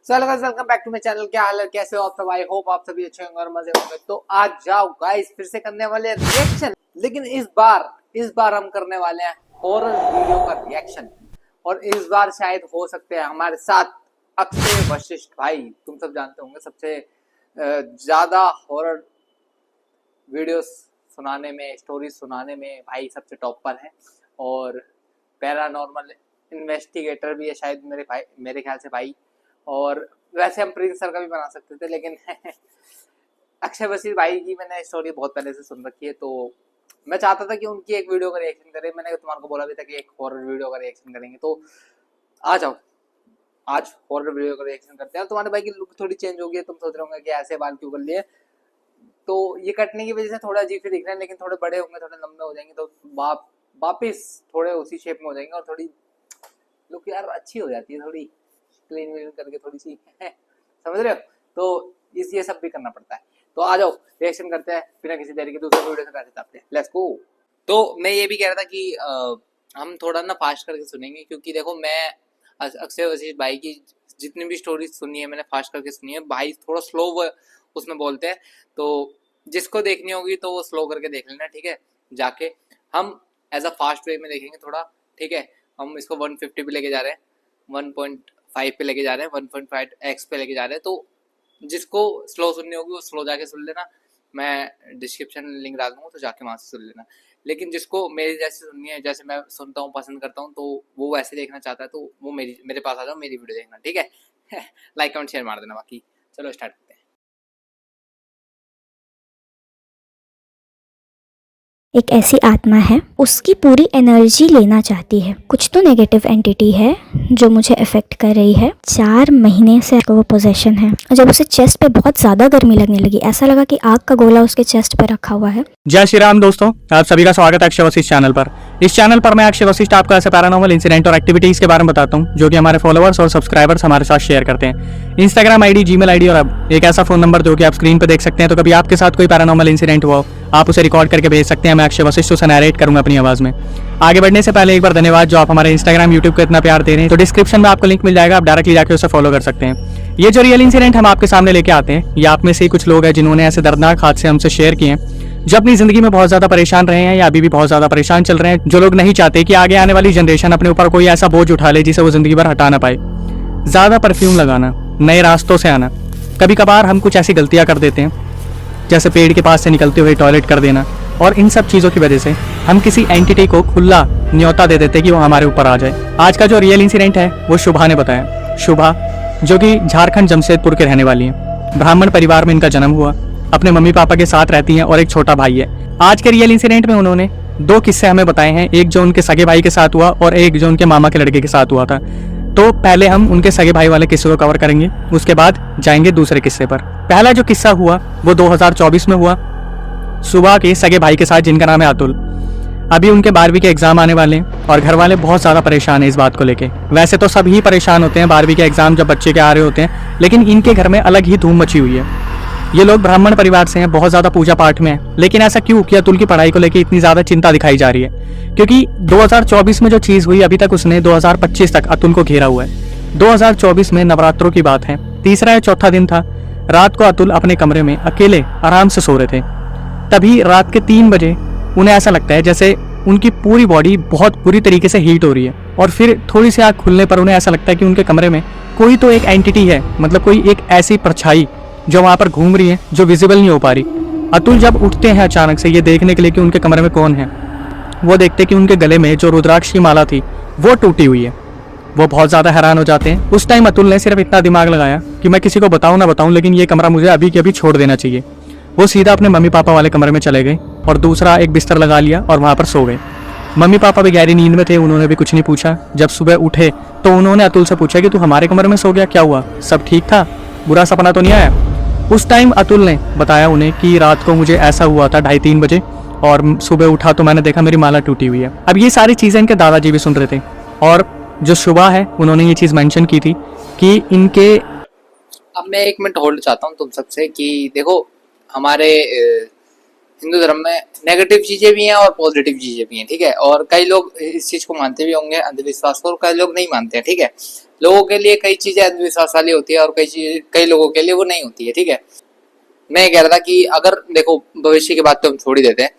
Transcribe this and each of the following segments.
चलो guys, welcome back to my channel. क्या हाल है, कैसे हो आप सब? आई होप आप सभी अच्छे होंगे और मजे होंगे। तो आज जाओ गाइस, फिर से करने वाले रिएक्शन, लेकिन इस बार हम करने वाले हैं हॉरर वीडियो का रिएक्शन। और इस बार शायद हो सकते हैं हमारे साथ अक्षय वशिष्ठ भाई। तुम सब जानते होंगे सबसे ज्यादा हॉरर वीडियोस सुनाने में, स्टोरीज सुनाने में भाई सबसे टॉप पर है। और पैरानॉर्मल इन्वेस्टिगेटर भी है शायद मेरे ख्याल से भाई। और वैसे हम प्रिंस सर का भी बना सकते थे, लेकिन अक्षय वशिष्ठ भाई की मैंने स्टोरी बहुत पहले से सुन रखी है, तो मैं चाहता था कि उनकी एक वीडियो का रिएक्शन करें। मैंने तुम्हारे को बोला भी था कि एक हॉरर वीडियो का रिएक्शन करेंगे, तो आ जाओ आज हॉरर वीडियो का रिएक्शन करते हैं। तुम्हारे भाई की लुक थोड़ी चेंज हो गई है, तुम सोच रहे होंगे कि ऐसे बाल क्यों कर लिए। तो ये कटने की वजह से थोड़ा अजीब से दिख रहे हैं, लेकिन थोड़े बड़े होंगे, थोड़े लंबे हो जाएंगे तो वापिस थोड़े उसी शेप में हो जाएंगे और थोड़ी लुक यार अच्छी हो जाती है, थोड़ी क्लीन व्लीन करके थोड़ी सी समझ रहे हो। तो ये सब भी करना पड़ता है। तो आ जाओ रिएक्शन करते हैं बिना किसी देरी के। दूसरे वीडियो से कैसे चाहते हैं, लेट्स गो। तो मैं ये भी कह रहा था कि हम थोड़ा ना फास्ट करके सुनेंगे, क्योंकि देखो मैं अक्षय वशिष्ठ भाई की जितनी भी स्टोरी सुनी है मैंने फास्ट करके सुनी है। भाई थोड़ा स्लो उसमें बोलते हैं, तो जिसको देखनी होगी तो वो स्लो करके देख लेना, ठीक है। जाके हम एज अ फास्ट वे में देखेंगे थोड़ा, ठीक है। हम इसको 150 पे लेके जा रहे हैं, 1.5 पे लेके जा रहे हैं, 1.5x पे लेके जा रहे हैं। तो जिसको स्लो सुननी होगी वो स्लो जाके सुन लेना, मैं डिस्क्रिप्शन में लिंक डाल दूंगा तो जाके वहां से सुन लेना। लेकिन जिसको मेरी जैसे सुननी है, जैसे मैं सुनता हूँ पसंद करता हूँ, तो वो वैसे देखना चाहता है, तो वो मेरे पास आ जाओ, मेरी वीडियो देखना, ठीक है। लाइक कमेंट शेयर मार देना। बाकी चलो स्टार्ट करते हैं। एक ऐसी आत्मा है, उसकी पूरी एनर्जी लेना चाहती है। कुछ तो नेगेटिव एंटिटी है जो मुझे अफेक्ट कर रही है। 4 महीने से वो पोजेशन है। जब उसे चेस्ट पे बहुत ज्यादा गर्मी लगने लगी, ऐसा लगा कि आग का गोला उसके चेस्ट पे रखा हुआ है। जय श्री राम दोस्तों, आप सभी का स्वागत है अक्षय वशिष्ठ चैनल पर। इस चैनल पर मैं अक्षय वशिष्ठ आपको ऐसे पैरानॉर्मल इंसिडेंट और एक्टिविटीज के बारे में बताता हूं जो कि हमारे फॉलोअर्स और सब्सक्राइबर्स हमारे साथ शेयर करते हैं। इंस्टाग्राम आईडी, जीमेल आईडी और अब एक ऐसा फोन नंबर जो कि आप स्क्रीन पर देख सकते हैं। तो कभी आपके साथ कोई पैरानॉर्मल इंसिडेंट हुआ, आप उसे रिकॉर्ड करके भेज सकते हैं। मैं अक्षय वशिष्ठ उसे नैरेट करूंगा अपनी आवाज में। आगे बढ़ने से पहले एक बार धन्यवाद जो आप हमारे इंस्टाग्राम, यूट्यूब को इतना प्यार दे रहे हैं। तो डिस्क्रिप्शन में आपको लिंक मिल जाएगा, आप डायरेक्टली जाकर उसे फॉलो कर सकते हैं। ये जो रियल इंसिडेंट हम आपके सामने लेके आते हैं, ये आप में से ही कुछ लोग हैं जिन्होंने ऐसे दर्दनाक हादसे हमसे शेयर किए हैं, जो अपनी जिंदगी में बहुत ज्यादा परेशान रहे हैं या अभी भी बहुत ज्यादा परेशान चल रहे हैं। जो लोग नहीं चाहते कि आगे आने वाली जनरेशन अपने ऊपर कोई ऐसा बोझ उठा ले जिसे वो जिंदगी भर हटा ना पाए। ज्यादा परफ्यूम लगाना, नए रास्तों से आना, कभी कभार हम कुछ ऐसी गलतियां कर देते हैं जैसे पेड़ के पास से निकलते हुए टॉयलेट कर देना, और इन सब चीज़ों की वजह से हम किसी एंटिटी को खुला न्योता दे देते कि वो हमारे ऊपर आ जाए। आज का जो रियल इंसिडेंट है वो शुभा ने बताया। शुभा जो कि झारखंड जमशेदपुर के रहने वाली है, ब्राह्मण परिवार में इनका जन्म हुआ, अपने मम्मी पापा के साथ रहती हैं और एक छोटा भाई है। आज के रियल इंसिडेंट में उन्होंने 2 किस्से हमें बताए हैं, एक जो उनके सगे भाई के साथ हुआ और एक जो उनके मामा के लड़के के साथ हुआ था। तो पहले हम उनके सगे भाई वाले किस्से को कवर करेंगे, उसके बाद जाएंगे दूसरे किस्से पर। पहला जो किस्सा हुआ वो 2024 में हुआ, सुबह के सगे भाई के साथ, जिनका नाम है अतुल। अभी उनके 12वीं के एग्जाम आने वाले हैं और घर वाले बहुत ज़्यादा परेशान हैं इस बात को लेके। वैसे तो सभी परेशान होते हैं 12वीं के एग्जाम जब बच्चे के आ रहे होते हैं, लेकिन इनके घर में अलग ही धूम मची हुई है। ये लोग ब्राह्मण परिवार से हैं, बहुत ज़्यादा पूजा पाठ में है। लेकिन ऐसा क्यों कि अतुल की पढ़ाई को लेकर इतनी ज़्यादा चिंता दिखाई जा रही है? क्योंकि 2024 में जो चीज़ हुई, अभी तक उसने 2025 तक अतुल को घेरा हुआ है। 2024 में नवरात्रों की बात है, तीसरा या चौथा दिन था। रात को अतुल अपने कमरे में अकेले आराम से सो रहे थे। तभी रात के 3 बजे उन्हें ऐसा लगता है जैसे उनकी पूरी बॉडी बहुत बुरी तरीके से हीट हो रही है, और फिर थोड़ी सी आँख खुलने पर उन्हें ऐसा लगता है कि उनके कमरे में कोई तो एक एंटिटी है, मतलब कोई एक ऐसी परछाई जो वहाँ पर घूम रही है, जो विजिबल नहीं हो पा रही। अतुल जब उठते हैं अचानक से ये देखने के लिए कि उनके कमरे में कौन है, वो देखते कि उनके गले में जो रुद्राक्ष की माला थी वो टूटी हुई है। वो बहुत ज़्यादा हैरान हो जाते हैं। उस टाइम अतुल ने सिर्फ इतना दिमाग लगाया कि मैं किसी को बताऊँ ना बताऊँ, लेकिन ये कमरा मुझे अभी के अभी छोड़ देना चाहिए। वो सीधा अपने मम्मी पापा वाले कमरे में चले गए और दूसरा एक बिस्तर लगा लिया और वहाँ पर सो गए। मम्मी पापा भी गहरी नींद में थे, उन्होंने भी कुछ नहीं पूछा। जब सुबह उठे तो उन्होंने अतुल से पूछा कि तू हमारे कमरे में सो गया, क्या हुआ, सब ठीक था, बुरा सपना तो नहीं आया? उस टाइम अतुल ने बताया उन्हें कि रात को मुझे ऐसा हुआ था 2:30-3 बजे, और सुबह उठा तो मैंने देखा मेरी माला टूटी हुई है। अब ये सारी चीज़ें इनके दादाजी भी सुन रहे थे, और जो शुभा है उन्होंने ये चीज़ मेंशन की थी कि इनके। अब मैं 1 मिनट होल्ड चाहता हूँ तुम सबसे कि देखो, हमारे हिंदू धर्म में नेगेटिव चीजें भी हैं और पॉजिटिव चीजें भी हैं, ठीक है। और कई लोग इस चीज को मानते भी होंगे, अंधविश्वास को, और कई लोग नहीं मानते हैं, ठीक है। लोगों के लिए कई चीजें अंधविश्वास वाली होती है और कई लोगों के लिए वो नहीं होती है, ठीक है। मैं ये कह रहा था कि अगर देखो भविष्य की बात तो हम छोड़ ही देते हैं,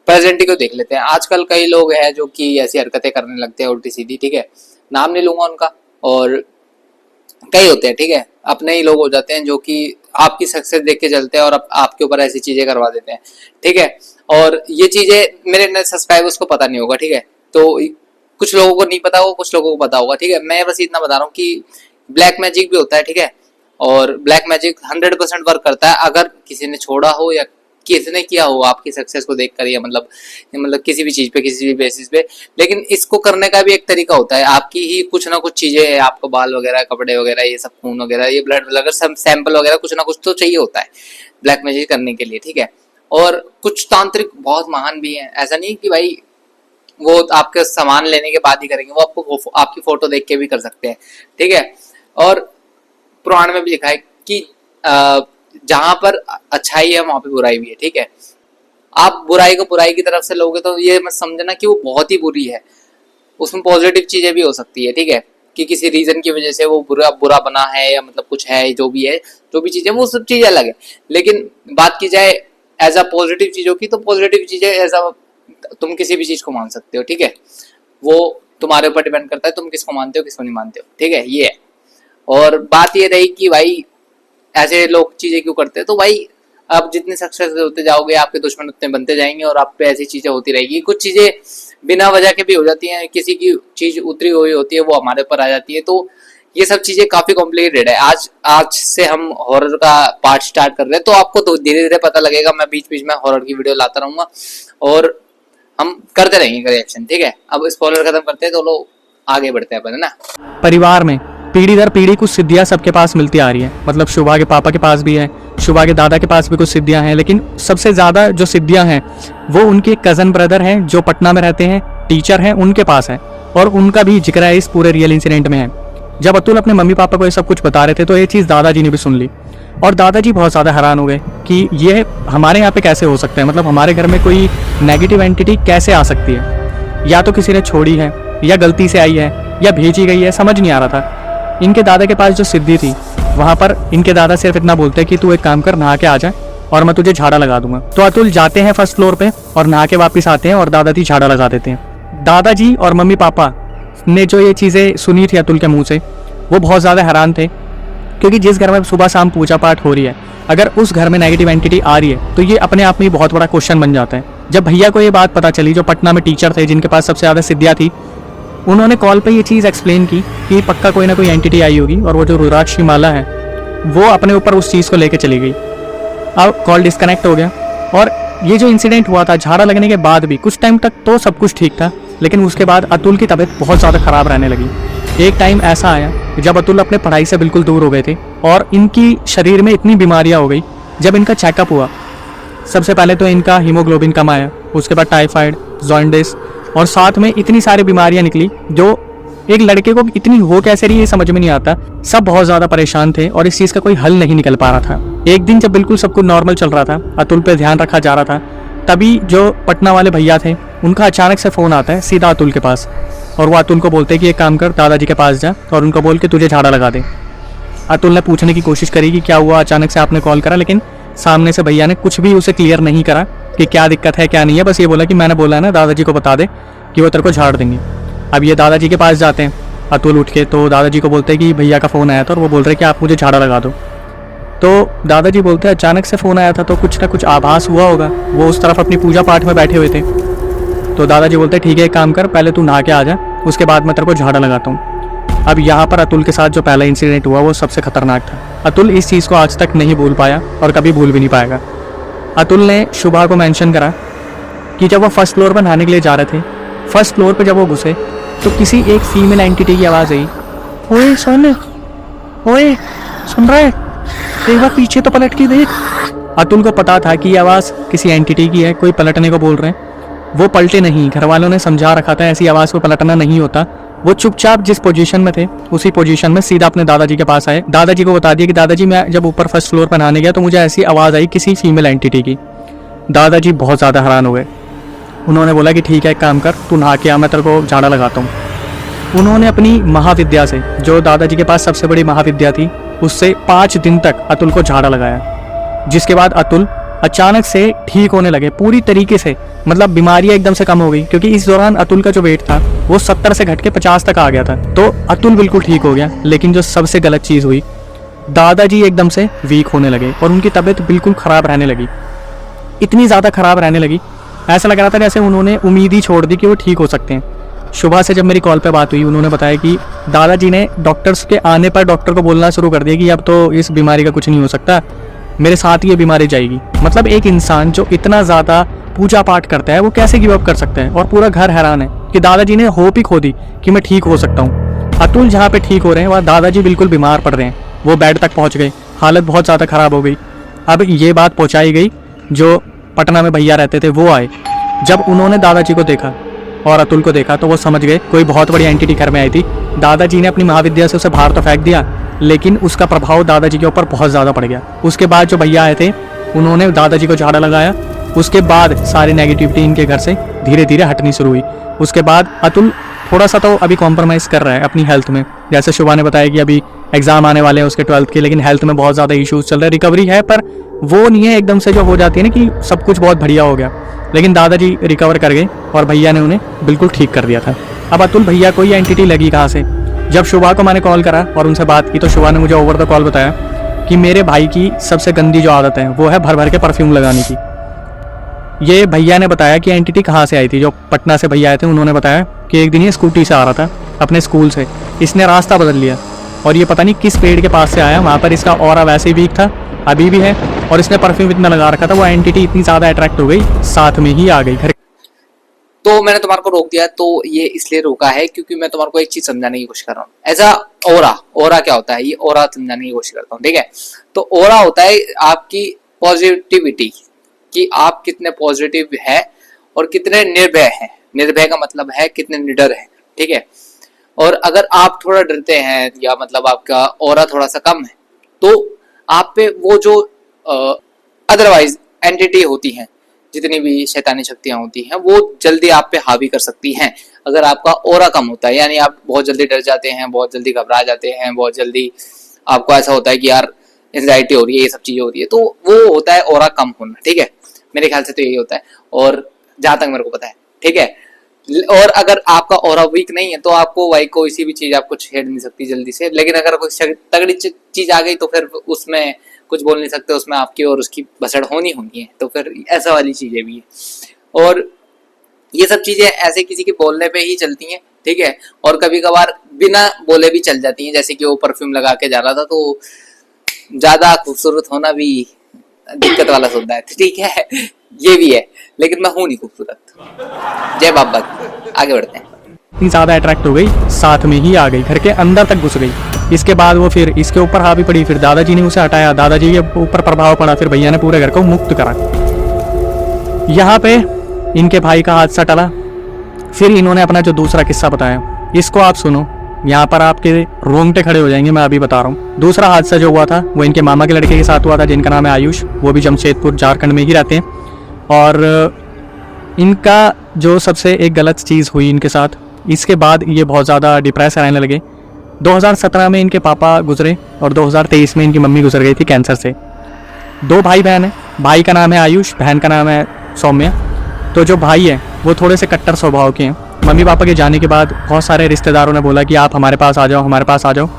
प्रेजेंट को देख लेते हैं। आजकल कई लोग हैं जो कि ऐसी हरकतें करने लगते हैं उल्टी सीधी, ठीक है, नाम नहीं लूंगा उनका, और कई होते हैं, ठीक है, अपने ही लोग हो जाते हैं जो कि आपकी सक्सेस देख के चलते हैं और आपके ऊपर ऐसी चीजें करवा देते हैं, ठीक है। और ये चीजें मेरे सब्सक्राइबर्स को पता नहीं होगा, ठीक है, तो कुछ लोगों को नहीं पता होगा, कुछ लोगों को पता होगा, ठीक है। मैं बस इतना बता रहा हूँ कि ब्लैक मैजिक भी होता है, ठीक है, और ब्लैक मैजिक 100% वर्क करता है अगर किसी ने छोड़ा हो या किसने किया हो आपकी सक्सेस को देखकर, या मतलब किसी भी चीज पे, किसी भी बेसिस पे। लेकिन इसको करने का भी एक तरीका होता है, आपकी ही कुछ ना कुछ चीजें है, आपको बाल वगैरह, कपड़े वगैरह, ये सब खून वगैरह, ये ब्लड वगैरह, सैंपल वगैरह, कुछ ना कुछ तो चाहिए होता है ब्लैक मैजिक करने के लिए, ठीक है। और कुछ तांत्रिक बहुत महान भी हैं, ऐसा नहीं कि भाई वो आपके सामान लेने के बाद ही करेंगे, वो आपको आपकी फोटो देख के भी कर सकते हैं, ठीक है। और पुराण में भी लिखा है कि जहां पर अच्छाई है वहां पे बुराई भी है, ठीक है। आप बुराई को बुराई की तरफ से लोगे तो ये मत समझना कि वो बहुत ही बुरी है, उसमें पॉजिटिव चीजें भी हो सकती है, ठीक है, कि किसी रीजन की वजह से वो बुरा बना है, या मतलब कुछ है, जो भी है, जो भी चीजें, वो सब चीजें अलग है। लेकिन बात की जाए एज अ पॉजिटिव चीजों की, तो पॉजिटिव चीजें एज अ तुम किसी भी चीज को मान सकते हो, ठीक है, वो तुम्हारे ऊपर डिपेंड करता है तुम किसको मानते हो, किसको नहीं मानते हो, ठीक है, ये है। और बात ये रही कि भाई ऐसे लोग चीजें क्यों करते हैं, तो भाई आप जितने सक्सेस होते जाओगे आपके दुश्मन उतने बनते जाएंगे और आप पे ऐसी चीजें होती रहेगी। कुछ चीजें बिना वजह के भी हो जाती हैं, किसी की चीज उतरी हुई होती है वो हमारे ऊपर आ जाती है, तो ये सब चीजें काफी कॉम्प्लिकेटेड है। आज से हम हॉरर का पार्ट स्टार्ट कर रहे हैं, तो आपको तो धीरे धीरे पता लगेगा, मैं बीच बीच में हॉरर की वीडियो लाता रहूंगा और हम करते रहेंगे रिएक्शन, ठीक है। अब स्पॉइलर खत्म करते हैं तो लोग आगे बढ़ते हैं अपन, है ना। परिवार में पीढ़ी दर पीढ़ी कुछ सिद्धियां सबके पास मिलती आ रही है। मतलब शुभा के पापा के पास भी है, शुभा के दादा के पास भी कुछ सिद्धियां हैं, लेकिन सबसे ज़्यादा जो सिद्धियां हैं वो उनके कज़न ब्रदर हैं जो पटना में रहते हैं, टीचर हैं, उनके पास है। और उनका भी जिक्र है इस पूरे रियल इंसिडेंट में है। जब अतुल अपने मम्मी पापा को ये सब कुछ बता रहे थे तो ये चीज़ दादाजी ने भी सुन ली और दादाजी बहुत ज़्यादा हैरान हो गए कि ये हमारे यहाँ पे कैसे हो सकता है, मतलब हमारे घर में कोई नेगेटिव एंटिटी कैसे आ सकती है, या तो किसी ने छोड़ी है या गलती से आई है या भेजी गई है, समझ नहीं आ रहा था। इनके दादा के पास जो सिद्धि थी वहाँ पर इनके दादा सिर्फ इतना बोलते हैं कि तू एक काम कर, नहा के आ जा और मैं तुझे झाड़ा लगा दूंगा। तो अतुल जाते हैं फर्स्ट फ्लोर पे और नहा के वापस आते हैं और दादाजी झाड़ा लगा देते हैं। दादाजी और मम्मी पापा ने जो ये चीज़ें सुनी थी अतुल के मुंह से वो बहुत ज़्यादा हैरान थे, क्योंकि जिस घर में सुबह शाम पूजा पाठ हो रही है, अगर उस घर में नेगेटिव एंटिटी आ रही है तो ये अपने आप में ही बहुत बड़ा क्वेश्चन बन जाता है। जब भैया को ये बात पता चली, जो पटना में टीचर थे जिनके पास सबसे ज़्यादा सिद्धियाँ थी, उन्होंने कॉल पे ये चीज़ एक्सप्लेन की कि पक्का कोई ना कोई एंटिटी आई होगी और वो जो रुद्राक्ष की माला है वो अपने ऊपर उस चीज़ को लेके चली गई। अब कॉल डिस्कनेक्ट हो गया और ये जो इंसिडेंट हुआ था, झाड़ा लगने के बाद भी कुछ टाइम तक तो सब कुछ ठीक था, लेकिन उसके बाद अतुल की तबीयत बहुत ज़्यादा ख़राब रहने लगी। एक टाइम ऐसा आया जब अतुल अपने पढ़ाई से बिल्कुल दूर हो गए थे और इनकी शरीर में इतनी बीमारियाँ हो गई। जब इनका चेकअप हुआ, सबसे पहले तो इनका हीमोग्लोबिन कम आया, उसके बाद टाइफाइड, जॉन्डिस और साथ में इतनी सारी बीमारियां निकली जो एक लड़के को इतनी हो कैसे रही ये समझ में नहीं आता। सब बहुत ज़्यादा परेशान थे और इस चीज़ का कोई हल नहीं निकल पा रहा था। एक दिन जब बिल्कुल सब कुछ नॉर्मल चल रहा था, अतुल पे ध्यान रखा जा रहा था, तभी जो पटना वाले भैया थे उनका अचानक से फ़ोन आता है सीधा अतुल के पास और वो अतुल को बोलते हैं कि एक काम कर, दादाजी के पास जा और उनको बोल के तुझे झाड़ा लगा दे। अतुल ने पूछने की कोशिश करी कि क्या हुआ, अचानक से आपने कॉल करा, लेकिन सामने से भैया ने कुछ भी उसे क्लियर नहीं करा कि क्या दिक्कत है क्या नहीं है। बस ये बोला कि मैंने बोला है ना दादाजी को बता दे कि वो तेरे को झाड़ देंगे। अब ये दादाजी के पास जाते हैं अतुल उठ के, तो दादाजी को बोलते हैं कि भैया का फ़ोन आया था और वो बोल रहे कि आप मुझे झाड़ा लगा दो। तो दादाजी बोलते हैं अचानक से फ़ोन आया था तो कुछ ना कुछ आभास हुआ होगा, वो उस तरफ अपनी पूजा पाठ में बैठे हुए थे। तो दादाजी बोलते हैं ठीक है एक काम कर, पहले तू नहा के आ जा, उसके बाद मैं तेरे को झाड़ा लगाता हूँ। अब यहाँ पर अतुल के साथ जो पहला इंसिडेंट हुआ वो सबसे खतरनाक था। अतुल इस चीज़ को आज तक नहीं भूल पाया और कभी भूल भी नहीं पाएगा। अतुल ने शुभा को मेंशन करा कि जब वो फर्स्ट फ्लोर पर नहाने के लिए जा रहे थे, फर्स्ट फ्लोर पर जब वो घुसे तो किसी एक फीमेल एंटिटी की आवाज़ आई, ओए सुन, ओए सुन रहा है, एक बार पीछे तो पलट के देख। अतुल को पता था कि ये आवाज़ किसी एंटिटी की है, कोई पलटने को बोल रहे हैं। वो पलटे नहीं, घर वालों ने समझा रखा था ऐसी आवाज़ को पलटना नहीं होता। वो चुपचाप जिस पोजीशन में थे उसी पोजीशन में सीधा अपने दादाजी के पास आए। दादाजी को बता दिया कि दादाजी मैं जब ऊपर फर्स्ट फ्लोर पर नहाने गया तो मुझे ऐसी आवाज़ आई किसी फीमेल एंटिटी की। दादाजी बहुत ज़्यादा हैरान हो गए। उन्होंने बोला कि ठीक है एक काम कर, तू नहा के आ, मैं तेरे को झाड़ा लगाता हूँ। उन्होंने अपनी महाविद्या से, जो दादाजी के पास सबसे बड़ी महाविद्या थी, उससे 5 दिन तक अतुल को झाड़ा लगाया, जिसके बाद अतुल अचानक से ठीक होने लगे पूरी तरीके से। मतलब बीमारियां एकदम से कम हो गई, क्योंकि इस दौरान अतुल का जो वेट था वो 70 से घट के 50 तक आ गया था। तो अतुल बिल्कुल ठीक हो गया। लेकिन जो सबसे गलत चीज़ हुई, दादाजी एकदम से वीक होने लगे और उनकी तबीयत बिल्कुल ख़राब रहने लगी। इतनी ज़्यादा ख़राब रहने लगी, ऐसा लग रहा था जैसे उन्होंने उम्मीद ही छोड़ दी कि वो ठीक हो सकते हैं। सुबह से जब मेरी कॉल पे बात हुई, उन्होंने बताया कि दादाजी ने डॉक्टर्स के आने पर डॉक्टर को बोलना शुरू कर दिया कि अब तो इस बीमारी का कुछ नहीं हो सकता, मेरे साथ ही ये बीमारी जाएगी। मतलब एक इंसान जो इतना ज़्यादा पूजा पाठ करता है वो कैसे गिव अप कर सकता है। और पूरा घर हैरान है कि दादाजी ने होप ही खो दी कि मैं ठीक हो सकता हूँ। अतुल जहाँ पे ठीक हो रहे हैं वहाँ दादाजी बिल्कुल बीमार पड़ रहे हैं, वो बेड तक पहुँच गए, हालत बहुत ज़्यादा ख़राब हो गई। अब ये बात पहुँचाई गई, जो पटना में भैया रहते थे वो आए। जब उन्होंने दादाजी को देखा और अतुल को देखा तो वो समझ गए कोई बहुत बड़ी एंटिटी घर में आई थी। दादाजी ने अपनी महाविद्या से उसे बाहर तो फेंक दिया, लेकिन उसका प्रभाव दादाजी के ऊपर बहुत ज़्यादा पड़ गया। उसके बाद जो भैया आए थे उन्होंने दादाजी को झाड़ा लगाया। उसके बाद सारी नेगेटिविटी इनके घर से धीरे धीरे हटनी शुरू हुई। उसके बाद अतुल थोड़ा सा तो अभी कॉम्प्रोमाइज़ कर रहा है अपनी हेल्थ में। जैसे शुभा ने बताया कि अभी एग्ज़ाम आने वाले हैं उसके 12th के, लेकिन हेल्थ में बहुत ज़्यादा इश्यूज चल रहे हैं। रिकवरी है पर वो नहीं है एकदम से जो हो जाती है ना कि सब कुछ बहुत बढ़िया हो गया। लेकिन दादाजी रिकवर कर गए और भैया ने उन्हें बिल्कुल ठीक कर दिया था। अब अतुल भैया को ये एंटिटी लगी कहाँ से? जब शुभा को मैंने कॉल करा और उनसे बात की तो शुभा ने मुझे ओवर द कॉल बताया कि मेरे भाई की सबसे गंदी जो आदत है वो है भर भर के परफ्यूम लगाने की। ये भैया ने बताया कि एंटिटी कहाँ से आई थी। जो पटना से भैया आए थे उन्होंने बताया कि एक दिन ये स्कूटी से आ रहा था अपने स्कूल से, इसने रास्ता बदल लिया और ये पता नहीं किस पेड़ के पास से आया। वहाँ पर इसका ऑरा वैसे ही वीक था, अभी भी है, और इसने परफ्यूम इतना लगा रखा था वो एंटिटी इतनी ज़्यादा अट्रैक्ट हो गई, साथ में ही आ गई घर। तो मैंने तुम्हारे को रोक दिया, तो ये इसलिए रोका है क्योंकि मैं तुम्हारे को एक चीज समझाने की कोशिश कर रहा हूँ। एज अ ओरा क्या होता है, ये ओरा समझाने की कोशिश करता हूँ, ठीक है। तो ओरा होता है आपकी पॉजिटिविटी, कि आप कितने पॉजिटिव है और कितने निर्भय हैं। निर्भय का मतलब है कितने निडर है, ठीक है। और अगर आप थोड़ा डरते हैं या मतलब आपका ओरा थोड़ा सा कम है, तो आप पे वो जो अदरवाइज एंटिटी होती हैं, जितनी भी शैतानी शक्तियां होती हैं, वो जल्दी आप पे हावी कर सकती हैं। अगर आपका ओरा कम होता है, यानी आप बहुत जल्दी डर जाते हैं, बहुत जल्दी घबरा जाते हैं, बहुत जल्दी आपको ऐसा होता है कि यार एंजाइटी हो रही है, ये सब चीजें होती है, तो वो होता है ओरा कम होना, ठीक है। मेरे ख्याल से तो यही होता है, और जहां तक मेरे को पता है, ठीक है। और अगर आपका ओरा वीक नहीं है तो आपको भाई कोई सी भी चीज आपको छेड़ नहीं सकती जल्दी से। लेकिन अगर कोई तगड़ी चीज आ गई तो फिर उसमें कुछ बोल नहीं सकते, उसमें आपकी और उसकी भसड़ होनी है। तो फिर ऐसा वाली चीजें भी है, और ये सब चीजें ऐसे किसी के बोलने पे ही चलती हैं, ठीक है। और कभी कभार बिना बोले भी चल जाती हैं, जैसे कि वो परफ्यूम लगा के जा रहा था, तो ज्यादा खूबसूरत होना भी दिक्कत वाला होता है, ठीक है। ये भी है, लेकिन मैं हूं नहीं खूबसूरत। जय बाबा, आगे बढ़ते हैं। इतनी ज़्यादा अट्रैक्ट हो गई, साथ में ही आ गई, घर के अंदर तक घुस गई। इसके बाद वो फिर इसके ऊपर हावी पड़ी, फिर दादाजी ने उसे हटाया, दादाजी के ऊपर प्रभाव पड़ा, फिर भैया ने पूरे घर को मुक्त करा। यहाँ पे इनके भाई का हादसा टला। फिर इन्होंने अपना जो दूसरा किस्सा बताया, इसको आप सुनो, यहाँ पर आपके रोंगटे खड़े हो जाएंगे, मैं अभी बता रहा हूँ। दूसरा हादसा जो हुआ था वो इनके मामा के लड़के के साथ हुआ था, जिनका नाम है आयुष। वो भी जमशेदपुर झारखंड में ही रहते हैं। और इनका जो सबसे एक गलत चीज़ हुई इनके साथ, इसके बाद ये बहुत ज़्यादा डिप्रेस रहने लगे। 2017 में इनके पापा गुजरे और 2023 में इनकी मम्मी गुजर गई थी कैंसर से। 2 भाई बहन हैं, भाई का नाम है आयुष, बहन का नाम है सौम्या। तो जो भाई है वो थोड़े से कट्टर स्वभाव के हैं। मम्मी पापा के जाने के बाद बहुत सारे रिश्तेदारों ने बोला कि आप हमारे पास आ जाओ, हमारे पास आ जाओ।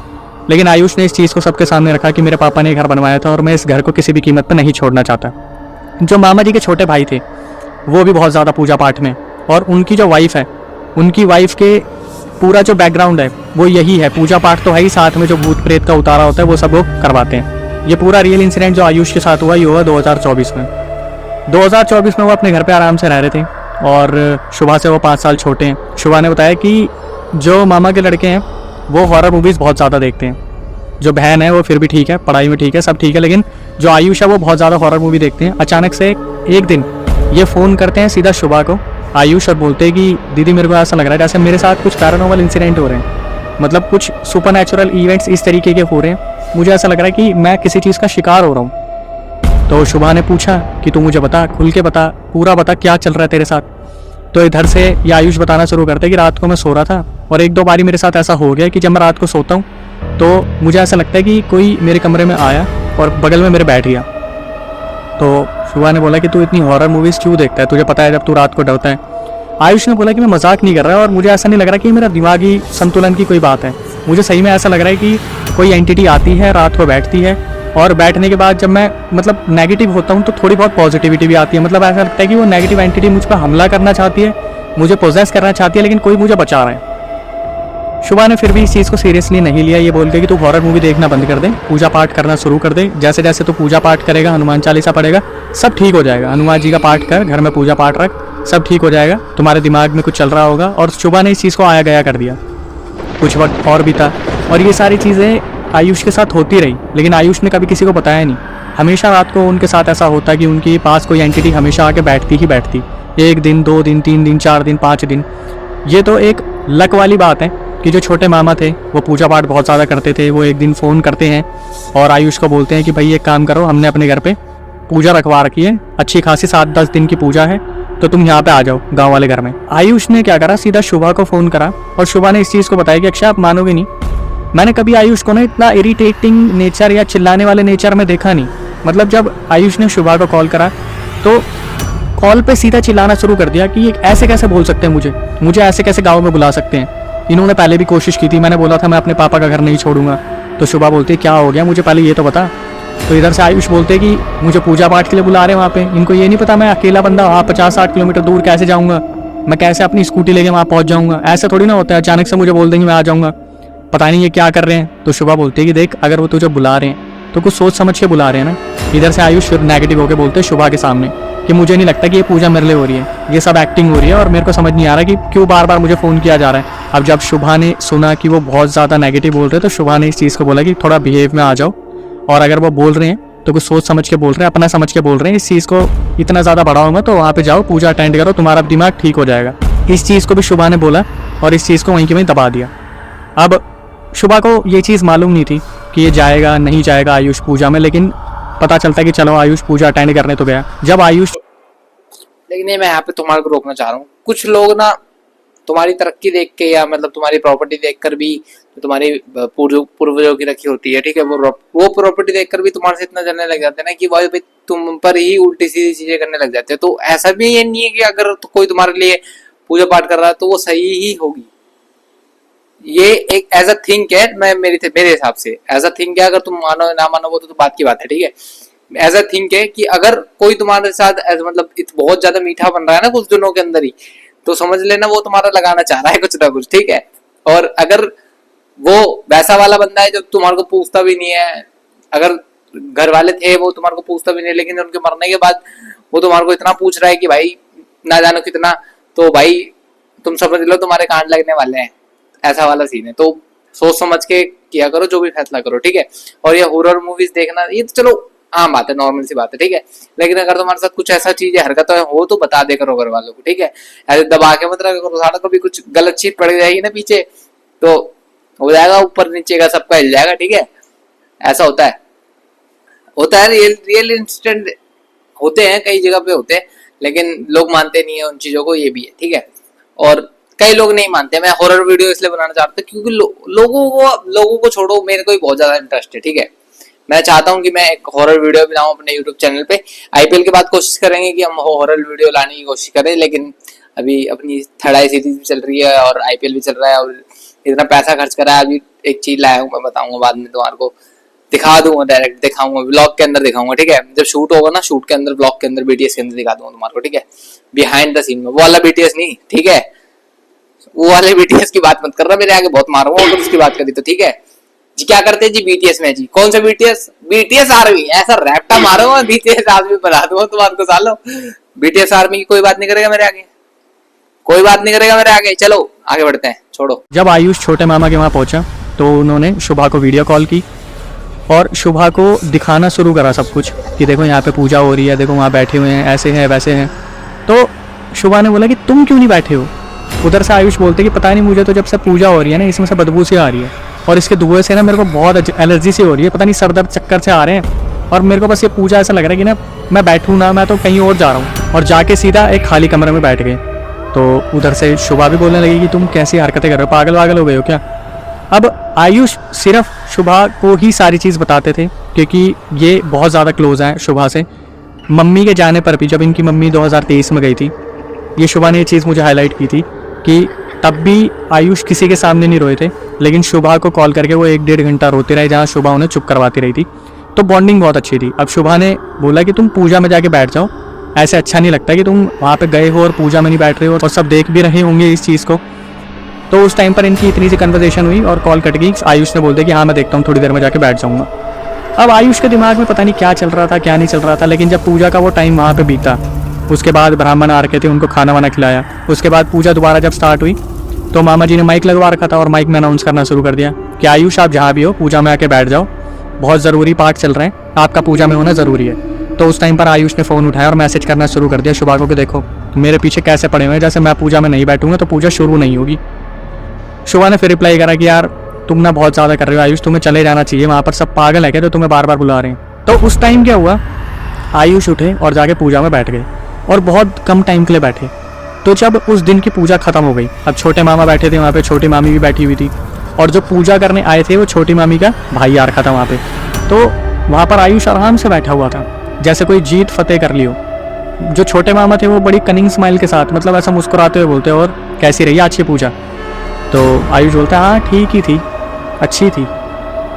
लेकिन आयुष ने इस चीज़ को सबके सामने रखा कि मेरे पापा ने घर बनवाया था और मैं इस घर को किसी भी कीमत पर नहीं छोड़ना चाहता। जो मामा जी के छोटे भाई थे वो भी बहुत ज़्यादा पूजा पाठ में, और उनकी जो वाइफ है, उनकी वाइफ के पूरा जो बैकग्राउंड है वो यही है, पूजा पाठ तो है ही, साथ में जो भूत प्रेत का उतारा होता है वो सब वो करवाते हैं। ये पूरा रियल इंसिडेंट जो आयुष के साथ हुआ ये हुआ 2024 में। 2024 में वो अपने घर पे आराम से रह रहे थे और शुभा से वो 5 साल छोटे हैं। शुभा ने बताया कि जो मामा के लड़के हैं वो हॉरर मूवीज़ बहुत ज़्यादा देखते हैं। जो बहन है वो फिर भी ठीक है, पढ़ाई में ठीक है, सब ठीक है, लेकिन जो आयुष है वो बहुत ज़्यादा हॉरर मूवी देखते हैं। अचानक से एक दिन ये फ़ोन करते हैं सीधा शुभा को, आयुष, और बोलते हैं कि दीदी मेरे को ऐसा लग रहा है जैसे मेरे साथ कुछ पैरानॉर्मल इंसिडेंट हो रहे हैं, मतलब कुछ सुपरनैचुरल इवेंट्स इस तरीके के हो रहे हैं, मुझे ऐसा लग रहा है कि मैं किसी चीज़ का शिकार हो रहा हूँ। तो शुभा ने पूछा कि तू मुझे बता, खुल के बता, पूरा बता क्या चल रहा है तेरे साथ। तो इधर से ये आयुष बताना शुरू करता है कि रात को मैं सो रहा था और एक दो बारी मेरे साथ ऐसा हो गया कि जब मैं रात को सोता हूँ तो मुझे ऐसा लगता है कि कोई मेरे कमरे में आया और बगल में मेरे बैठ गया। तो शुभा ने बोला कि तू इतनी हॉरर मूवीज़ क्यों देखता है, तुझे पता है जब तू रात को डरता है। आयुष ने बोला कि मैं मजाक नहीं कर रहा और मुझे ऐसा नहीं लग रहा कि मेरा दिमागी संतुलन की कोई बात है, मुझे सही में ऐसा लग रहा है कि कोई एंटिटी आती है रात को बैठती है और बैठने के बाद जब मैं मतलब नेगेटिव होता हूँ तो थोड़ी बहुत पॉजिटिविटी भी आती है। मतलब ऐसा लगता है कि वो नेगेटिव एंटिटी मुझ पर हमला करना चाहती है, मुझे पोजेस करना चाहती है, लेकिन कोई मुझे बचा रहा है। शुभा ने फिर भी इस चीज़ को सीरियसली नहीं लिया, ये बोल के कि तू हॉरर मूवी देखना बंद कर दे, पूजा पाठ करना शुरू कर दे। जैसे जैसे तू पूजा पाठ करेगा, हनुमान चालीसा पढ़ेगा, सब ठीक हो जाएगा। हनुमान जी का पाठ कर, घर में पूजा पाठ रख, सब ठीक हो जाएगा, तुम्हारे दिमाग में कुछ चल रहा होगा। और शुभा ने इस चीज़ को आया गया कर दिया। कुछ वक्त और भी था और ये सारी चीज़ें आयुष के साथ होती रही, लेकिन आयुष ने कभी किसी को बताया नहीं। हमेशा रात को उनके साथ ऐसा होता कि उनके पास कोई एंटिटी हमेशा आके बैठती ही बैठती, 1 दिन 2 दिन 3 दिन 4 दिन 5 दिन। ये तो एक लक वाली बात है कि जो छोटे मामा थे वो पूजा पाठ बहुत ज़्यादा करते थे। वो एक दिन फ़ोन करते हैं और आयुष को बोलते हैं कि भाई एक काम करो, हमने अपने घर पे पूजा रखवा रखी है, अच्छी खासी 7-10 दिन की पूजा है, तो तुम यहाँ पे आ जाओ गांव वाले घर में। आयुष ने क्या करा, सीधा शुभा को फ़ोन करा और शुभा ने इस चीज़ को बताया कि अक्षय आप मानोगे नहीं, मैंने कभी आयुष को ना इतना इरिटेटिंग नेचर या चिल्लाने वाले नेचर में देखा नहीं। मतलब जब आयुष ने शुभा को कॉल करा तो कॉल पे सीधा चिल्लाना शुरू कर दिया कि ये ऐसे कैसे बोल सकते हैं, मुझे ऐसे कैसे गाँव में बुला सकते हैं। इन्होंने पहले भी कोशिश की थी, मैंने बोला था मैं अपने पापा का घर नहीं छोड़ूंगा। तो शुभा बोलती है क्या हो गया, मुझे पहले ये तो बता। तो इधर से आयुष बोलते कि मुझे पूजा पाठ के लिए बुला रहे हैं वहाँ पे, इनको ये नहीं पता मैं अकेला बंदा वहाँ 50-60 किलोमीटर दूर कैसे जाऊँगा, मैं कैसे अपनी स्कूटी लेके वहाँ पहुँच जाऊँगा। ऐसा थोड़ी ना होता है अचानक से मुझे बोल देंगे मैं आ जाऊँगा, पता नहीं ये क्या कर रहे हैं। तो शुभा बोलती है कि देख अगर वो तुझे बुला रहे हैं तो कुछ सोच समझ के बुला रहे हैं ना। इधर से आयुष फिर नेगेटिव होकर बोलते हैं शुभा के सामने कि मुझे नहीं लगता कि ये पूजा मेरे लिए हो रही है, ये सब एक्टिंग हो रही है और मेरे को समझ नहीं आ रहा कि क्यों बार बार मुझे फ़ोन किया जा रहा है। अब जब शुभा ने सुना कि वो बहुत ज़्यादा नेगेटिव बोल रहे हैं तो शुभा ने इस चीज़ को बोला कि थोड़ा बिहेव में आ जाओ, और अगर वो बोल रहे हैं तो कुछ सोच समझ के बोल रहे हैं, अपना समझ के बोल रहे हैं, इस चीज़ को इतना ज़्यादा बढ़ाओ मत, तो वहाँ पे जाओ पूजा अटेंड करो, तुम्हारा दिमाग ठीक हो जाएगा। इस चीज़ को भी शुभा ने बोला और इस चीज़ को वहीं के वहीं दबा दिया। अब शुभा को ये चीज़ मालूम नहीं थी कि ये जाएगा नहीं जाएगा आयुष पूजा में, लेकिन पता चलता है कि चलो आयुष पूजा अटेंड करने तो गया। जब आयुष, लेकिन ये मैं यहाँ पे तुम्हारे को रोकना चाह रहा हूँ। कुछ लोग ना तुम्हारी तरक्की देख के या मतलब तुम्हारी प्रॉपर्टी देखकर भी, तो तुम्हारी पूर्वजों की रखी होती है, ठीक है, वो प्रॉपर्टी देखकर भी तुम्हारे से इतना जलने लग जाते हैं ना कि भाई तुम पर ही उल्टी सीधी चीजें करने लग जाते हैं। तो ऐसा भी ये नहीं है कि अगर तो कोई तुम्हारे लिए पूजा पाठ कर रहा है तो वो सही ही होगी। ये एक एज अ थिंक है, मैं मेरे हिसाब से एज अ थिंक है, अगर तुम मानो ना मानो वो तो बात की बात है, ठीक है। एज अ थिंक है कि अगर कोई तुम्हारे साथ मतलब बहुत ज्यादा मीठा बन रहा है ना कुछ दिनों के अंदर ही, तो समझ लेना वो तुम्हारा लगाना चाह रहा है कुछ ना कुछ, ठीक है। और अगर वो वैसा वाला बंदा है जो तुम्हारे को पूछता भी नहीं है, अगर घर वाले थे वो तुम्हारे को पूछता भी नहीं, लेकिन उनके मरने के बाद वो तुम्हारे को इतना पूछ रहा है कि भाई ना जानो कितना, तो भाई तुम समझ लो तुम्हारे कांड लगने वाले हैं, ऐसा वाला सीन है। तो सोच समझ के किया करो जो भी फैसला करो, ठीक है। और ये हॉरर मूवीज देखना ये तो चलो आम बात है, नॉर्मल सी बात है, ठीक है। लेकिन अगर तुम्हारे साथ कुछ ऐसा चीज है, हरकत हो तो बता दे करो घर वालों को, ठीक है। ऐसे दबा के मत रखा करो, सारा कभी कुछ गलत चीज पड़ जाएगी ना पीछे तो हो जाएगा, ऊपर नीचे का सबका हिल जाएगा, ठीक है। ऐसा होता है रियल इंसिडेंट होते हैं, कई जगह पे होते हैं, लेकिन लोग मानते नहीं है उन चीजों को, ये भी है, ठीक है। और कई लोग नहीं मानते। मैं हॉरर वीडियो इसलिए बनाना चाहता हूँ क्योंकि लोगों को छोड़ो, मेरे को बहुत ज्यादा इंटरेस्ट है, ठीक है। मैं चाहता हूँ कि मैं एक हॉरर वीडियो बनाऊं अपने यूट्यूब चैनल पे। आईपीएल के बाद कोशिश करेंगे कि हम हॉरर वीडियो लाने की कोशिश करें, लेकिन अभी अपनी थर्ड आई सीरीज भी चल रही है और आईपीएल भी चल रहा है और इतना पैसा खर्च करा है। अभी एक चीज लाया हूँ, मैं बताऊंगा बाद में, तुम्हारे को दिखा दूंगा, डायरेक्ट दिखाऊंगा, व्लॉग के अंदर दिखाऊंगा, ठीक है। जब शूट होगा ना, शूट के अंदर, ब्लॉग के अंदर, बीटीएस के अंदर दिखा दूंगा तुम्हारे को, ठीक है। बिहाइंड द सीन में, वो वाला बीटीएस नहीं, ठीक है। वो वाले बीटीएस की बात मत कर रहा, मेरे आगे बहुत मारूंगा अगर उसकी बात करी तो, ठीक है जी। क्या करते हैं जी बीटीएस में जी, कौन सा बीटीएस आर्मी, ऐसा रैप्टा मारूंगा बीटीएस आर्मी बना दूंगा तुम्हारे को सालो। बीटीएस आर्मी की कोई बात नहीं करेगा मेरे आगे, कोई बात नहीं करेगा मेरे आगे। चलो आगे बढ़ते हैं, छोड़ो। जब आयुष छोटे मामा के वहाँ पहुंचा तो उन्होंने शुभा को वीडियो कॉल की और शुभा को दिखाना शुरू करा सब कुछ कि देखो यहाँ पे पूजा हो रही है, देखो वहाँ बैठे हुए हैं, ऐसे हैं वैसे हैं। तो शुभा ने बोला कि तुम क्यों नहीं बैठे हो। उधर से आयुष बोलते कि पता नहीं, मुझे तो जब से पूजा हो रही है ना, इसमें से बदबू सी आ रही है और इसके धुएं से ना मेरे को बहुत एलर्जी सी हो रही है, पता नहीं सर दर्द चक्कर से आ रहे हैं, और मेरे को बस ये पूजा ऐसा लग रहा है कि ना मैं बैठूँ ना, मैं तो कहीं और जा रहा हूँ। और जाके सीधा एक खाली कमरे में बैठ गए। तो उधर से शुभा भी बोलने लगी कि तुम कैसी हरकतें कर रहे हो, पागल वागल हो गए हो क्या। अब आयुष सिर्फ शुभा को ही सारी चीज़ बताते थे क्योंकि ये बहुत ज़्यादा क्लोज हैं शुभा से। मम्मी के जाने पर भी, जब इनकी मम्मी 2023 में गई थी, ये शुभा ने ये चीज़ मुझे हाईलाइट की थी कि तब भी आयुष किसी के सामने नहीं रोए थे, लेकिन शुभा को कॉल करके वो 1-1.5 घंटा रोते रहे, जहाँ शुभा उन्हें चुप करवाती रही थी। तो बॉन्डिंग बहुत अच्छी थी। अब शुभा ने बोला कि तुम पूजा में जाके बैठ जाओ, ऐसे अच्छा नहीं लगता कि तुम वहाँ पे गए हो और पूजा में नहीं बैठ रहे हो, और सब देख भी रहे होंगे इस चीज़ को। तो उस टाइम पर इनकी इतनी सी कन्वर्सेशन हुई और कॉल कट गई। आयुष ने बोल दिया कि हाँ मैं देखता हूँ, थोड़ी देर में जाके बैठ जाऊँगा। अब आयुष के दिमाग में पता नहीं क्या चल रहा था क्या नहीं चल रहा था, लेकिन जब पूजा का वो टाइम वहाँ पे बीता, उसके बाद ब्राह्मण आ रखे थे, उनको खाना वाना खिलाया। उसके बाद पूजा दोबारा जब स्टार्ट हुई तो मामा जी ने माइक लगवा रखा था और माइक में अनाउंस करना शुरू कर दिया कि आयुष आप जहाँ भी हो पूजा में आके बैठ जाओ, बहुत ज़रूरी पाठ चल रहे हैं, आपका पूजा में होना ज़रूरी है। तो उस टाइम पर आयुष ने फ़ोन उठाया और मैसेज करना शुरू कर दिया शुभा को कि देखो मेरे पीछे कैसे पड़े हुए हैं, जैसे मैं पूजा में नहीं बैठूंगा तो पूजा शुरू नहीं होगी। शुभा ने फिर रिप्लाई करा कि यार तुम ना बहुत ज़्यादा कर रहे हो आयुष, तुम्हें चले जाना चाहिए, वहाँ पर सब पागल है क्या जो तुम्हें बार बार बुला रहे हैं। तो उस टाइम क्या हुआ, आयुष उठे और जाके पूजा में बैठ गए और बहुत कम टाइम के लिए बैठे। तो जब उस दिन की पूजा खत्म हो गई, अब छोटे मामा बैठे थे वहाँ पे, छोटी मामी भी बैठी हुई थी, और जो पूजा करने आए थे वो छोटी मामी का भाई आ रखा था वहाँ पे। तो वहाँ पर आयुष आराम से बैठा हुआ था जैसे कोई जीत फतेह कर ली हो। जो छोटे मामा थे वो बड़ी कनिंग स्माइल के साथ, मतलब ऐसा मुस्कुराते हुए बोलते और कैसी रही आज की पूजा। तो आयुष बोलता है हाँ ठीक ही थी, अच्छी थी।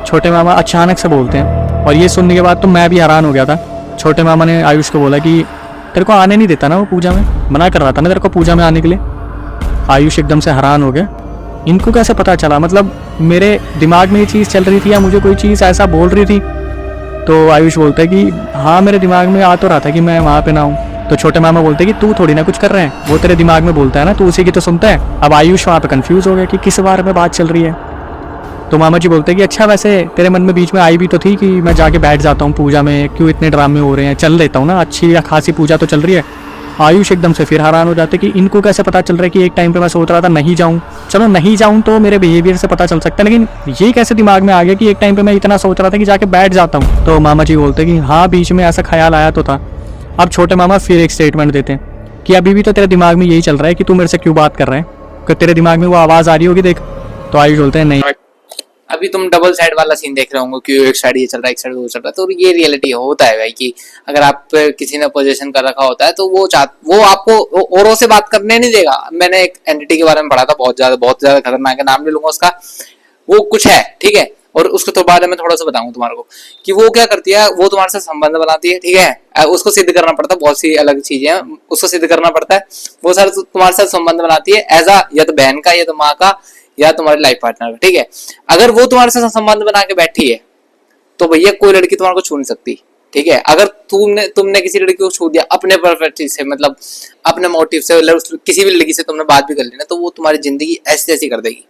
छोटे मामा अचानक से बोलते हैं, और ये सुनने के बाद तो मैं भी हैरान हो गया था। छोटे मामा ने आयुष को बोला कि तेरे को आने नहीं देता ना वो पूजा में, मना कर रहा था ना तेरे को पूजा में आने के लिए। आयुष एकदम से हैरान हो गया, इनको कैसे पता चला, मतलब मेरे दिमाग में ये चीज़ चल रही थी या मुझे कोई चीज़ ऐसा बोल रही थी। तो आयुष बोलता है कि हाँ मेरे दिमाग में आ तो रहा था कि मैं वहाँ पे ना हूँ। तो छोटे मामा बोलते हैं कि तू थोड़ी ना कुछ कर रहे हैं, वो तेरे दिमाग में बोलता है ना, तू उसी की तो सुनता है। अब आयुष वहाँ पे कंफ्यूज हो गया कि किस बारे में बात चल रही है। तो मामा जी बोलते हैं कि अच्छा वैसे तेरे मन में बीच में आई भी तो थी कि मैं जाके बैठ जाता हूँ पूजा में, क्यों इतने ड्रामे हो रहे हैं, चल लेता हूँ ना, अच्छी या खासी पूजा तो चल रही है। आयुष एकदम से फिर हैरान हो जाते कि इनको कैसे पता चल रहा है कि एक टाइम पे मैं सोच रहा था नहीं जाऊँ, चलो नहीं जाऊँ तो मेरे बिहेवियर से पता चल सकता है, लेकिन ये कैसे दिमाग में आ गया कि एक टाइम पे मैं इतना सोच रहा था कि जाके बैठ जाता हूँ। तो मामा जी बोलते कि हाँ बीच में ऐसा ख्याल आया तो था। अब छोटे मामा फिर एक स्टेटमेंट देते हैं कि अभी भी तो तेरे दिमाग में यही चल रहा है कि तू मेरे से क्यों बात कर रहा है, कि तेरे दिमाग में वो आवाज़ आ रही होगी देख। तो आयुष बोलते हैं नहीं। अभी तुम डबल साइड वाला सीन देख रहे होंगे कि एक साइड ये चल रहा है एक साइड वो चल रहा है, तो ये रियलिटी होता है भाई कि अगर आप किसी ने पोजीशन कर रखा होता है तो वो आपको औरों से बात करने नहीं देगा। मैंने एक एंटिटी के बारे में पढ़ा था, बहुत ज्यादा खतरनाक है, नाम नहीं लूंगा उसका, वो कुछ है ठीक है, और उसको तो बाद में थोड़ा सा बताऊंगा तुम्हारे को कि वो क्या करती है, वो तुम्हारे साथ संबंध बनाती है ठीक है, उसको सिद्ध करना पड़ता है, बहुत सी अलग चीजें हैं उसको सिद्ध करना पड़ता है। वो सर तुम्हारे साथ संबंध बनाती है एज आ या तो बहन का या तो माँ का या तुम्हारे लाइफ पार्टनर का ठीक है। अगर वो तुम्हारे साथ संबंध बना के बैठी है तो भैया कोई लड़की तुम्हारे को छू नहीं सकती ठीक है। अगर तुमने किसी लड़की को छू दिया अपने परफेक्ट से, मतलब अपने मोटिव से, किसी भी लड़की से तुमने बात भी कर ली ना, तो वो तुम्हारी जिंदगी ऐसी ऐसी कर देगी।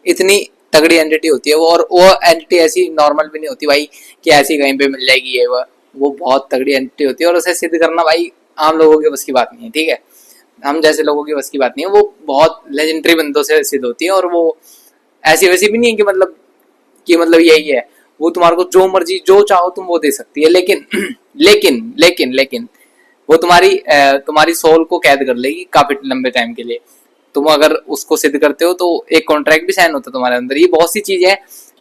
इतनी तगड़ी एंटिटी होती है वो, और वो एंटिटी ऐसी नॉर्मल भी नहीं होती भाई कि ऐसी कहीं पे मिल जाएगी। ये वो बहुत तगड़ी एंटिटी होती है और उसे सिद्ध करना भाई आम लोगों के बस की बात नहीं है ठीक है, हम जैसे लोगों की बस की बात नहीं है। वो बहुत लेजेंडरी बंदों से सिद्ध होती है और वो ऐसी वैसी भी नहीं है कि मतलब यही है, वो तुम्हारे को जो मर्जी जो चाहो तुम वो दे सकती है, लेकिन वो तुम्हारी सोल को कैद कर लेगी काफी लंबे टाइम के लिए। तुम अगर उसको सिद्ध करते हो तो एक कॉन्ट्रैक्ट भी साइन होता है तुम्हारे अंदर। ये बहुत सी चीजें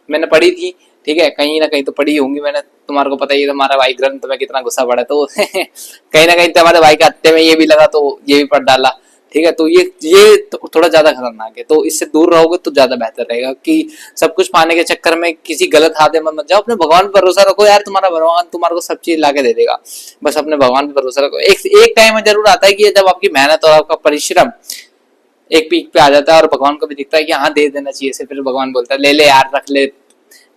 मैंने पढ़ी थी ठीक है, कहीं ना कहीं तो पढ़ी होंगी मैंने, तुम्हारे को पता ही है तुम्हारा भाई ग्रंथ में कितना गुस्सा पड़ा, तो कहीं ना कहीं तुम्हारे भाई के हत्थे में ये भी लगा तो ये भी पढ़ डाला ठीक है। तो ये तो थोड़ा ज्यादा खतरनाक है, तो इससे दूर रहोगे तो ज्यादा बेहतर रहेगा कि सब कुछ पाने के चक्कर में किसी गलत हाथे में मत जाओ। अपने भगवान पर भरोसा रखो यार, तुम्हारा भगवान तुम्हारे को सब चीज लाके दे देगा, बस अपने भगवान पर भरोसा रखो। एक टाइम जरूर आता है कि जब आपकी मेहनत और आपका परिश्रम एक पीक पे आ जाता है और भगवान को भी दिखता है कि हाँ दे देना चाहिए, फिर भगवान बोलता है ले यार रख ले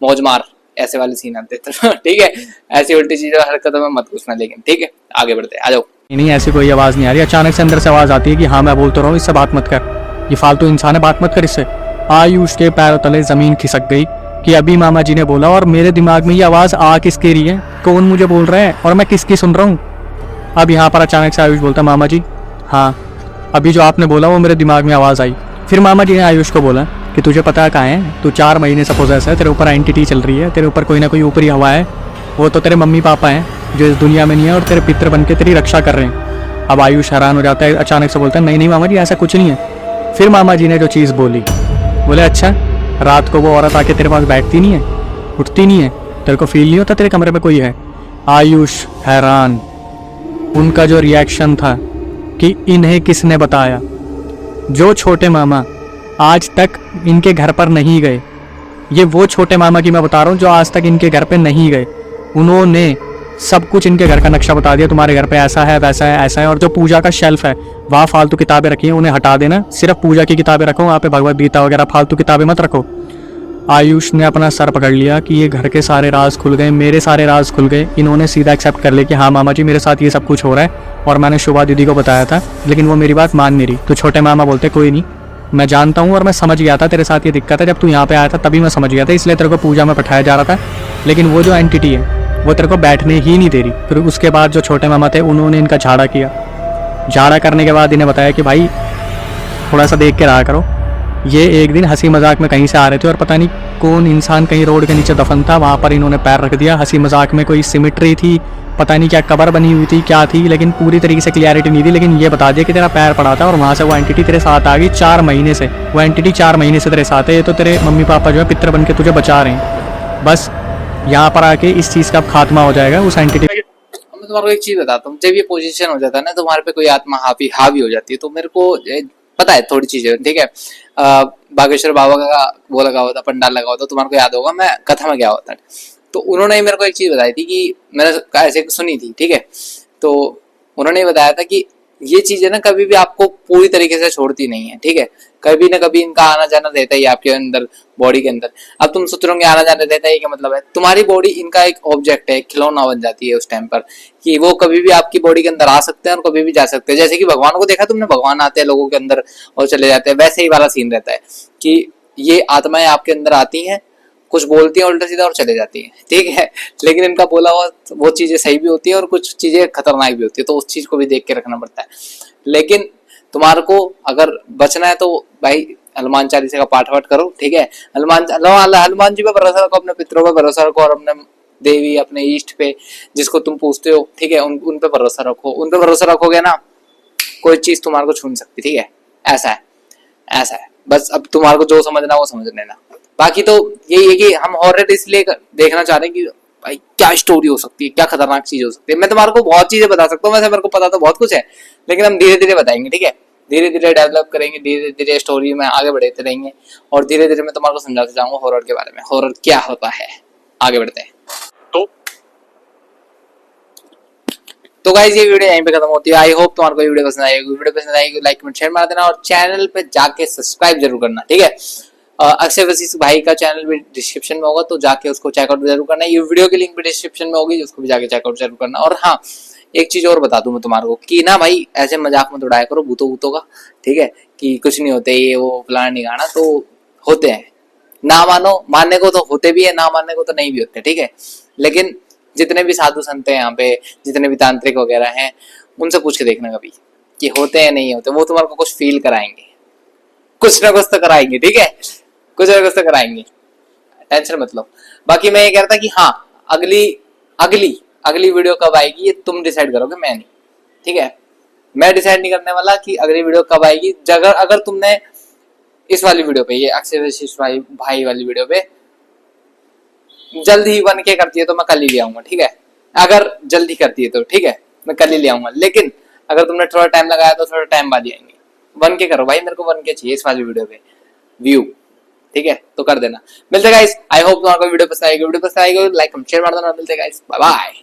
मौज मार, ऐसे वाले सीन आते तो ठीक है। ऐसी उल्टी चीजों हरकतों में मत घुसना, लेकिन ठीक है आगे बढ़ते आ जाओ। नहीं ऐसी कोई आवाज़ नहीं आ रही, अचानक से अंदर से आवाज़ आती है कि हाँ मैं बोल तो रहा हूँ, इससे बात मत कर, ये फालतू इंसान है, बात मत कर इससे। आयुष के पैरों तले जमीन खिसक गई कि अभी मामा जी ने बोला और मेरे दिमाग में ये आवाज़ आ किसके रही है, कौन मुझे बोल रहा है और मैं किसकी सुन रहा हूँ। अब यहाँ पर अचानक से आयुष बोलता मामा जी हाँ अभी जो आपने बोला वो मेरे दिमाग में आवाज़ आई। फिर मामा जी ने आयुष को बोला कि तुझे पता है कहाँ है, तू 4 महीने से पोजेस है, तेरे ऊपर एंटिटी चल रही है, तेरे ऊपर कोई ना कोई ऊपरी हवा है, वो तो तेरे मम्मी पापा हैं जो इस दुनिया में नहीं है और तेरे पितर बन के तेरी रक्षा कर रहे हैं। अब आयुष हैरान हो जाता है, अचानक से बोलता है नहीं नहीं मामा जी ऐसा कुछ नहीं है। फिर मामा जी ने जो चीज़ बोली, बोले अच्छा रात को वो औरत आके तेरे पास बैठती नहीं है, उठती नहीं है, तेरे को फील नहीं होता तेरे कमरे में कोई है? आयुष हैरान, उनका जो रिएक्शन था कि इन्हें किसने बताया। जो छोटे मामा आज तक इनके घर पर नहीं गए, ये वो छोटे मामा की मैं बता रहा हूँ जो आज तक इनके घर पे नहीं गए, उन्होंने सब कुछ इनके घर का नक्शा बता दिया, तुम्हारे घर पे ऐसा है वैसा है ऐसा है। और जो पूजा का शेल्फ है वहाँ फालतू किताबें रखी हैं, उन्हें हटा देना, सिर्फ पूजा की किताबें रखो, वहाँ पे भगवद गीता वगैरह फालतू किताबें मत रखो। आयुष ने अपना सर पकड़ लिया कि ये घर के सारे राज खुल गए, मेरे सारे राज खुल गए। इन्होंने सीधा एक्सेप्ट कर लिया कि हाँ मामा जी मेरे साथ ये सब कुछ हो रहा है और मैंने शोभा दीदी को बताया था, लेकिन वो मेरी बात मान नहीं रही। तो छोटे मामा बोलते कोई नहीं, मैं जानता हूँ और मैं समझ गया था तेरे साथ ये दिक्कत है, जब तू यहाँ पे आया था तभी मैं समझ गया था, इसलिए तेरे को पूजा में बैठाया जा रहा था, लेकिन वो जो एंटिटी है वो तेरे को बैठने ही नहीं दे रही। फिर उसके बाद जो छोटे मामा थे उन्होंने इनका झाड़ा किया। झाड़ा करने के बाद इन्हें बताया कि भाई थोड़ा सा देख के रहा करो। ये एक दिन हंसी मजाक में कहीं से आ रहे थे और पता नहीं कौन इंसान कहीं रोड के नीचे दफन था, वहाँ पर इन्होंने पैर रख दिया। हंसी मजाक में कोई सिमिट्री थी, पता नहीं क्या कबर बनी हुई थी क्या थी, लेकिन पूरी तरीके से क्लियरिटी नहीं थी, लेकिन ये बता दिया कि तेरा पैर पड़ा था और वहाँ से वो एंटिटी तेरे साथ आ गई 4 महीने से। वो एंटिटी 4 महीने से तेरे साथ है, ये तो तेरे मम्मी पापा जो है पितर बन के तुझे बचा रहे हैं। बस यहाँ पर आके इस चीज़ का खात्मा हो जाएगा उस एंटिटी। मैं तुम्हारे को एक चीज बताता हूँ, जब ये पोजीशन हो जाता है ना तुम्हारे पे कोई आत्मा हावी हो जाती है, तो मेरे को पता है थोड़ी चीजें, ठीक है। बागेश्वर बाबा का वो लगा हुआ था, पंडाल लगा हुआ था, तुम्हारे को याद होगा, मैं कथा में गया होता। तो उन्होंने मेरे को एक चीज बताई थी कि मैंने ऐसे सुनी थी, ठीक है। तो उन्होंने बताया था कि ये चीजें ना कभी भी आपको पूरी तरीके से छोड़ती नहीं है, ठीक है। कभी ना कभी इनका आना जाना रहता ही आपके अंदर, बॉडी के अंदर। अब तुम सोच रहे होंगे आना जाना रहता है क्या मतलब है, तुम्हारी बॉडी इनका एक ऑब्जेक्ट है, खिलौना बन जाती है उस टाइम पर, कि वो कभी भी आपकी बॉडी के अंदर आ सकते हैं और कभी भी जा सकते हैं। जैसे कि भगवान को देखा तुमने, भगवान आते हैं लोगों के अंदर और चले जाते हैं, वैसे ही वाला सीन रहता है कि ये आत्माएं आपके अंदर आती हैं, कुछ बोलती हैं उल्टा सीधा और चले जाती हैं, ठीक है। लेकिन इनका बोला हुआ वो चीजें सही भी होती है और कुछ चीजें खतरनाक भी होती है, तो उस चीज को भी देख के रखना पड़ता है। लेकिन तुम्हारे को अगर बचना है तो भाई हनुमान चालीसा का पाठ वाठ करो, ठीक है। हनुमान जी पे भरोसा रखो, अपने पितरों पे भरोसा रखो और अपने देवी अपने ईष्ट पे जिसको तुम पूछते हो, ठीक है, उन पे भरोसा रखो। उन पे भरोसा रखोगे ना, कोई चीज तुम्हारे को छू नहीं सकती, ठीक है। ऐसा है। बस अब तुम्हारे को जो समझना वो समझ लेना। बाकी तो यही है कि हम हॉरर इसलिए देखना चाह रहे हैं कि भाई क्या स्टोरी हो सकती है, क्या खतरनाक चीज हो सकती है। मैं तुम्हारे को बहुत चीजें बता सकता हूँ, वैसे मेरे को पता तो बहुत कुछ है, लेकिन हम धीरे धीरे बताएंगे, ठीक है। धीरे धीरे डेवलप करेंगे, धीरे धीरे स्टोरी में आगे बढ़ते रहेंगे और धीरे धीरे मैं तुम्हारे को समझाते जाऊंगा हॉरर के बारे में, हॉरर क्या होता है। आगे बढ़ते हैं। तो गाइस ये वीडियो यहीं पे खत्म होती है। आई होप तुम्हारे को वीडियो पसंद आएगी। वीडियो पसंद आएगी लाइक कमेंट शेयर मार देना और चैनल पे जाके सब्सक्राइब जरूर करना, ठीक है। अक्षय वशिष्ठ भाई का चैनल भी डिस्क्रिप्शन में होगा, तो जाके उसको चेकआउट जरूर करना। ये वीडियो की लिंक भी डिस्क्रिप्शन में होगी, उसको भी जाके चेकआउट जरूर करना। और हाँ, एक चीज और बता दूं मैं तुम्हारे को कि ना भाई ऐसे मजाक मत उड़ाया करो भूतों का, ठीक है, कि कुछ नहीं होते ये वो फलाना नहीं गाना, तो होते हैं। ना मानो, मानने को तो होते भी है, ना मानने को तो नहीं भी होते, ठीक है। लेकिन जितने भी साधु संत हैं यहाँ पे, जितने भी तांत्रिक वगैरह हैं, उनसे पूछ के देखना कभी कि होते हैं नहीं होते। वो तुम्हारे को कुछ फील कराएंगे, कुछ ना कुछ तो कराएंगे, ठीक है, कुछ ना कुछ तो कराएंगे, टेंशन मत लो। बाकी मैं ये कह रहा था कि हाँ, अगली वीडियो कब आएगी ये तुम डिसाइड करोगे, मैं नहीं, ठीक है। मैं डिसाइड नहीं करने वाला कि अगली वीडियो कब आएगी। अगर तुमने इस वाली वीडियो पे, ये अक्षय वशिष्ठ भाई वाली वीडियो पे जल्द ही 1K करती है तो मैं कल ही ले आऊंगा, ठीक है। अगर जल्दी करती है तो ठीक है, मैं कल ही ले आऊंगा। लेकिन अगर तुमने थोड़ा टाइम लगाया तो थोड़ा टाइम बाद ही आएंगे। 1K करो भाई, मेरे को 1K चाहिए इस वाली वीडियो पे व्यू, ठीक है, तो कर देना। मिलते गाइस, आई होप तुम्हारा वीडियो पसंद आएगी। वीडियो पसंद आएगी लाइक शेयर मार देना। मिलते गाइस, बाय बाय।